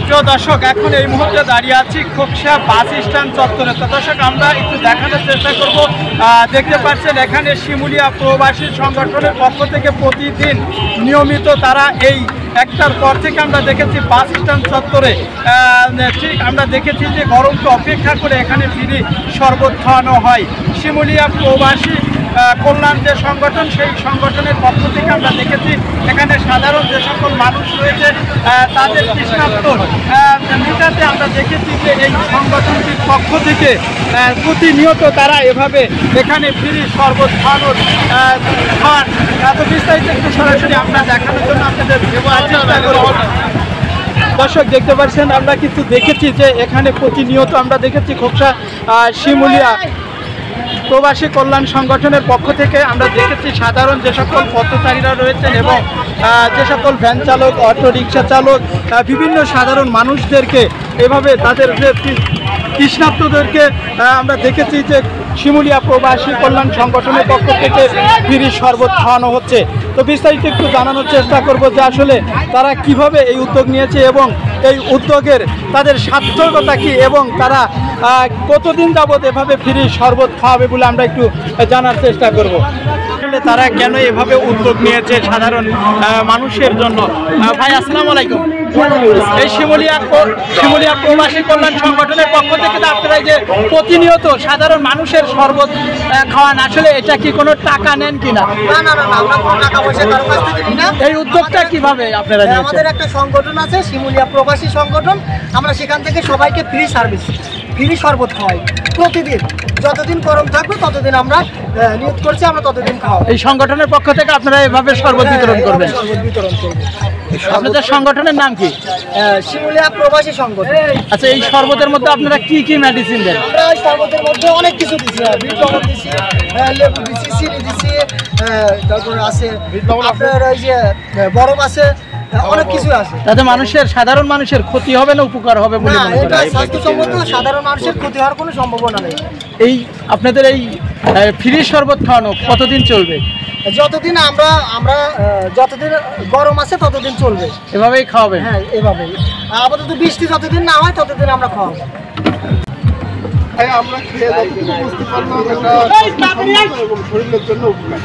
প্রিয় দর্শক, এখন এই মুহূর্তে দাঁড়িয়ে আছি খোকসা বাস স্ট্যান্ড চত্বরে। তো দর্শক, আমরা একটু দেখানোর চেষ্টা করব। দেখতে পাচ্ছেন এখানে শিমুলিয়া প্রবাসী সংগঠনের পক্ষ থেকে প্রতিদিন নিয়মিত তারা এই একটার পর থেকে আমরা দেখেছি বাস স্ট্যান্ড চত্বরে ঠিক আমরা দেখেছি যে গরমকে অপেক্ষা করে এখানে ফ্রি শরবত খাওয়ানো হয়। শিমুলিয়া প্রবাসী কল্যাণ যে সংগঠন, সেই সংগঠনের পক্ষ থেকে আমরা দেখেছি এখানে সাধারণ যে সকল মানুষ রয়েছে তাদের তৃষ্ণার্ত মেটাতে আমরা দেখেছি যে এই সংগঠনটির পক্ষ থেকে প্রতিনিয়ত তারা এভাবে এখানে ফ্রি শরবত খাওয়ানোর খান। এত বিস্তারিত একটু সরাসরি আমরা দেখানোর জন্য আপনাদের চেষ্টা করব। দর্শক, দেখতে পাচ্ছেন আমরা কিন্তু দেখেছি যে এখানে প্রতিনিয়ত আমরা দেখেছি খোকসা শিমুলিয়া প্রবাসী কল্যাণ সংগঠনের পক্ষ থেকে আমরা দেখেছি সাধারণ যে সকল পথচারীরা রয়েছেন এবং যে সকল ভ্যান চালক, অটো রিক্সা চালক, বিভিন্ন সাধারণ মানুষদেরকে এভাবে তাদের যে তৃষ্ণার্তদেরকে আমরা দেখেছি যে শিমুলিয়া প্রবাসী কল্যাণ সংগঠনের পক্ষ থেকে ফ্রি শরবত খাওয়ানো হচ্ছে। তো বিস্তারিত একটু জানানোর চেষ্টা করব যে আসলে তারা কিভাবে এই উদ্যোগ নিয়েছে এবং এই উদ্যোগের তাদের সার্থকতা কী এবং তারা কতদিন যাবৎ এভাবে ফ্রি শরবত খাওয়াবে বলে আমরা একটু জানার চেষ্টা করব। আসলে তারা কেন এভাবে উদ্যোগ নিয়েছে সাধারণ মানুষের জন্য। ভাই, আসসালামু আলাইকুম। এই শিমুলিয়া প্রবাসী কল্যাণ সংগঠনের পক্ষ থেকে আপনারা যে প্রতিনিয়ত সাধারণ মানুষের শরবত খাওয়ান, আসলে এটা কি কোনো টাকা নেন কিনা? না না না, আমরা কোনো টাকা পয়সা কারো কাছ থেকে নিই না। এই উদ্যোগটা কিভাবে আপনারা নিয়েছেন? আমাদের একটা সংগঠন আছে, শিমুলিয়া প্রবাসী সংগঠন। আমরা সেখান থেকে সবাইকে ফ্রি সার্ভিস, ফ্রি শরবত খাওয়াই প্রতিদিন। যতদিন গরম থাকবে ততদিন আমরা নিয়োগ করছি, আমরা ততদিন খাওয়াই। এই সংগঠনের পক্ষ থেকে আপনারা এভাবে শরবত বিতরণ করবেন? শরবত বিতরণ করবেন। আপনাদের সংগঠনের নাম কি? শিমুলিয়া প্রবাসী সংগঠন। আচ্ছা, এই শরবতের মধ্যে আপনারা কি কি মেডিসিন দেন? আমরা এই শরবতের মধ্যে অনেক কিছু দিচ্ছি, বিট লবণ দিচ্ছি, লেবু দিচ্ছি, চিনি দিচ্ছি, তারপরে আছে আপনার ওই যে বরফ আছে, অনেক কিছু আছে। তাতে সাধারণ মানুষের ক্ষতি হবে না উপকার হবে বলে মনে এটা করেন? স্বাস্থ্যসম্মত, সাধারণ মানুষের ক্ষতি হওয়ার কোনো সম্ভাবনা নেই। এই আপনাদের এই ফ্রি শরবত খাওয়ানো কতদিন চলবে? যতদিন আমরা যতদিন গরম আছে ততদিন চলবে, এভাবেই খাওয়াবেন? হ্যাঁ, এভাবেই। আপাতত বৃষ্টি যতদিন না হয় ততদিন আমরা খাওয়াবো। আমরা খেয়ে বুঝতে পারলাম এবং শরীরের জন্য উপকার।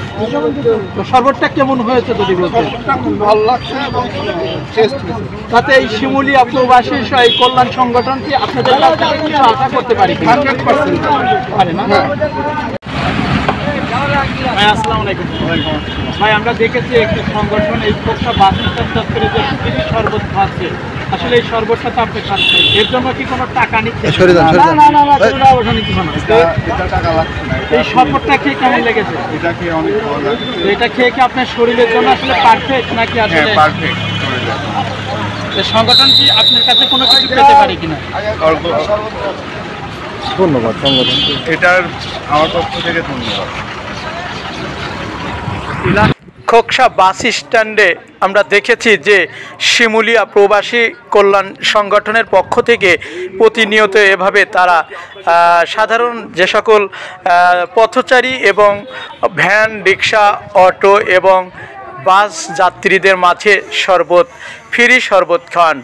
শরবতটা কেমন হয়েছে যদি বলতেন? খুব ভালো লাগছে এবং টেস্ট হয়েছে। তাতে এই শিমুলিয়া প্রবাসী এই কল্যাণ সংগঠনটি আপনাদের কাছ থেকে কিছু আশা করতে পারি? 100% পারে না? ভাই, আসসালামু আলাইকুম। ভাই, আমরা দেখেছি একটি সংগঠন এই খোকসা বাস স্ট্যান্ড চত্বরে যে ফ্রি শরবত খাচ্ছে, আসলে এই শরবতটা তো আপনি খাচ্ছেন, এর জন্য কি কোনো টাকা নিচ্ছে? এই শরবতটা খেয়ে কেমন লেগেছে? এটা খেয়ে অনেক ভালো লাগছে। এটা খেয়ে কি আপনার শরীরের জন্য আসলে পারফেক্ট নাকি আসলে পারফেক্ট। সংগঠন কি আপনার কাছে কোনো কিছু পেতে পারি কিনা? ধন্যবাদ সংগঠন, এটার আমার পক্ষ থেকে ধন্যবাদ। খোকসা বাস স্ট্যান্ডে আমরা দেখেছি যে শিমুলিয়া প্রবাসী কল্যাণ সংগঠনের পক্ষ থেকে প্রতিনিয়ত এভাবে তারা সাধারণ যে সকল পথচারী এবং ভ্যান, রিক্সা, অটো এবং বাস যাত্রীদের মাঝে ফ্রি শরবত খান।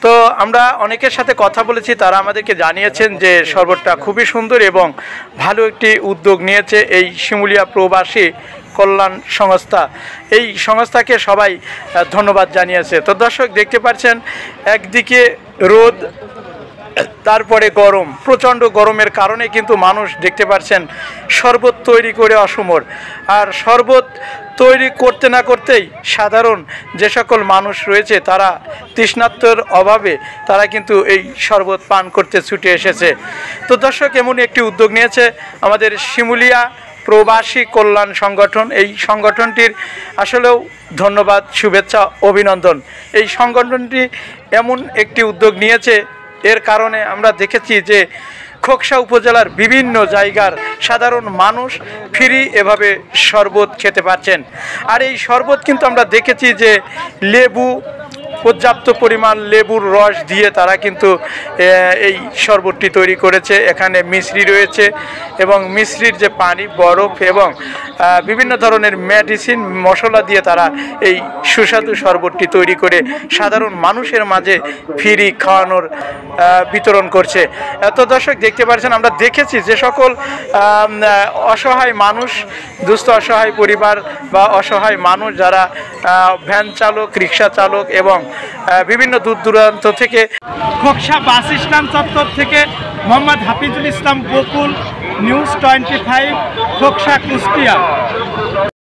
তো আমরা অনেকের সাথে কথা বলেছি, তারা আমাদেরকে জানিয়েছেন যে শরবতটা খুবই সুন্দর এবং ভালো একটি উদ্যোগ নিয়েছে এই শিমুলিয়া প্রবাসী কল্যাণ সংস্থা। এই সংস্থাকে সবাই ধন্যবাদ জানিয়েছে। তো দর্শক, দেখতে পাচ্ছেন একদিকে রোদ, তারপরে গরম, প্রচণ্ড গরমের কারণে কিন্তু মানুষ দেখতে পাচ্ছেন শরবত তৈরি করে অসমর। আর শরবত তৈরি করতে না করতেই সাধারণ যে সকল মানুষ রয়েছে তারা তৃষ্ণার্তর অভাবে তারা কিন্তু এই শরবত পান করতে ছুটে এসেছে। তো দর্শক, এমন একটি উদ্যোগ নিয়েছে আমাদের শিমুলিয়া প্রবাসী কল্যাণ সংগঠন। এই সংগঠনটির আসলেও ধন্যবাদ, শুভেচ্ছা, অভিনন্দন। এই সংগঠনটি এমন একটি উদ্যোগ নিয়েছে, এর কারণে আমরা দেখেছি যে খোকসা উপজেলার বিভিন্ন জায়গার সাধারণ মানুষ ফ্রি এভাবে শরবত খেতে পারছেন। আর এই শরবত কিন্তু আমরা দেখেছি যে লেবু, পর্যাপ্ত পরিমাণ লেবুর রস দিয়ে তারা কিন্তু এই শরবতটি তৈরি করেছে। এখানে মিশ্রি রয়েছে এবং মিশ্রির যে পানি, বরফ এবং বিভিন্ন ধরনের মেডিসিন মশলা দিয়ে তারা এই সুস্বাদু শরবতটি তৈরি করে সাধারণ মানুষের মাঝে ফ্রি খাওয়ানোর বিতরণ করছে। তো দর্শক দেখতে পাচ্ছেন, আমরা দেখেছি যে সকল অসহায় মানুষ, দুস্থ অসহায় পরিবার বা অসহায় মানুষ যারা ভ্যান চালক, রিক্সা চালক এবং বিভিন্ন দূর দূরান্ত থেকে, খোকসা বাস স্ট্যান্ড চত্বর থেকে মোহাম্মদ হাফিজুল ইসলাম বকুল, নিউজ 25, খোকসা, কুষ্টিয়া।